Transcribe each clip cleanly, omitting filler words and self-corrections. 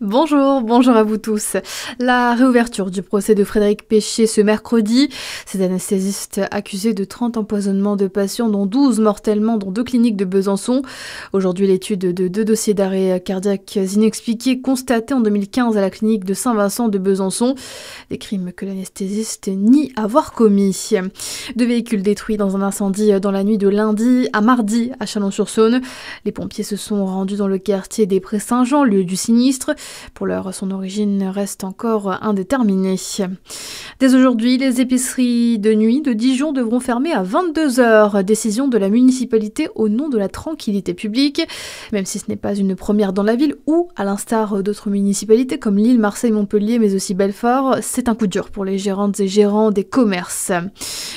Bonjour à vous tous. La réouverture du procès de Frédéric Péché ce mercredi. Cet anesthésiste accusé de 30 empoisonnements de patients, dont 12 mortellement dans 2 cliniques de Besançon. Aujourd'hui, l'étude de 2 dossiers d'arrêt cardiaque inexpliqués constatés en 2015 à la clinique de Saint-Vincent de Besançon. Des crimes que l'anesthésiste nie avoir commis. 2 véhicules détruits dans un incendie dans la nuit de lundi à mardi à Chalon-sur-Saône. Les pompiers se sont rendus dans le quartier des Prés-Saint-Jean, lieu du sinistre. Pour l'heure, son origine reste encore indéterminée. Dès aujourd'hui, les épiceries de nuit de Dijon devront fermer à 22 heures. Décision de la municipalité au nom de la tranquillité publique. Même si ce n'est pas une première dans la ville ou, à l'instar d'autres municipalités comme Lille, Marseille, Montpellier, mais aussi Belfort, c'est un coup dur pour les gérantes et gérants des commerces.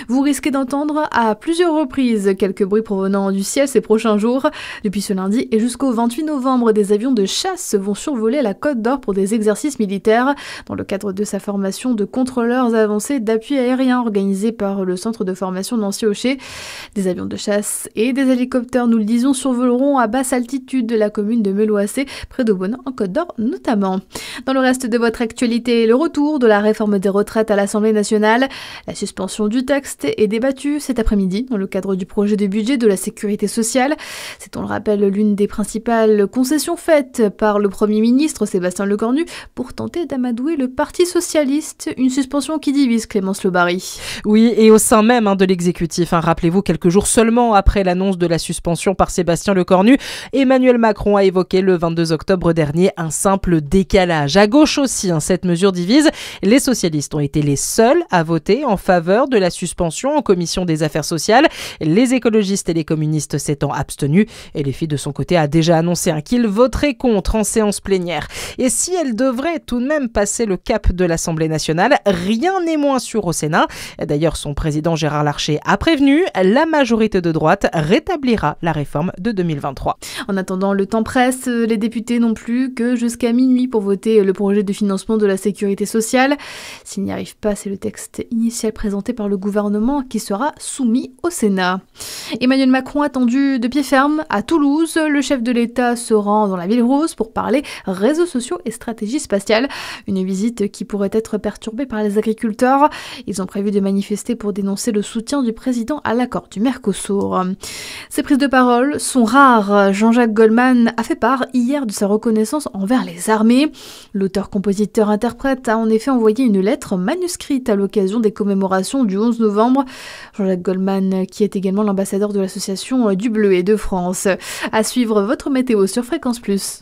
Vous risquez d'entendre à plusieurs reprises quelques bruits provenant du ciel ces prochains jours. Depuis ce lundi et jusqu'au 28 novembre, des avions de chasse vont survoler la Côte d'Or pour des exercices militaires dans le cadre de sa formation de contrôleurs avancés d'appui aérien organisée par le centre de formation Nancy-Aucher. Des avions de chasse et des hélicoptères, nous le disons, survoleront à basse altitude de la commune de Meloissé, près d'Aubenas, en Côte d'Or notamment. Dans le reste de votre actualité, le retour de la réforme des retraites à l'Assemblée nationale. La suspension du texte est débattue cet après-midi dans le cadre du projet de budget de la sécurité sociale. C'est, on le rappelle, l'une des principales concessions faites par le Premier ministre Sébastien Lecornu pour tenter d'amadouer le Parti socialiste. Une suspension qui divise, Clémence Lebary. Oui, et au sein même de l'exécutif. Rappelez-vous, quelques jours seulement après l'annonce de la suspension par Sébastien Lecornu, Emmanuel Macron a évoqué le 22 octobre dernier un simple décalage. À gauche aussi, cette mesure divise. Les socialistes ont été les seuls à voter en faveur de la suspension en commission des affaires sociales. Les écologistes et les communistes s'étant abstenus. Et les filles de son côté a déjà annoncé qu'il voterait contre en séance plénière. Et si elle devrait tout de même passer le cap de l'Assemblée nationale, rien n'est moins sûr au Sénat. D'ailleurs, son président Gérard Larcher a prévenu, la majorité de droite rétablira la réforme de 2023. En attendant, le temps presse. Les députés n'ont plus que jusqu'à minuit pour voter le projet de financement de la sécurité sociale. S'ils n'y arrivent pas, c'est le texte initial présenté par le gouvernement qui sera soumis au Sénat. Emmanuel Macron attendu de pied ferme à Toulouse. Le chef de l'État se rend dans la ville rose pour parler réseaux sociaux et stratégie spatiale. Une visite qui pourrait être perturbée par les agriculteurs. Ils ont prévu de manifester pour dénoncer le soutien du président à l'accord du Mercosur. Ces prises de parole sont rares. Jean-Jacques Goldman a fait part hier de sa reconnaissance envers les armées. L'auteur-compositeur-interprète a en effet envoyé une lettre manuscrite à l'occasion des commémorations du 11 novembre. Jean-Jacques Goldman, qui est également l'ambassadeur de l'association du Bleuet de France. À suivre votre météo sur Fréquence Plus.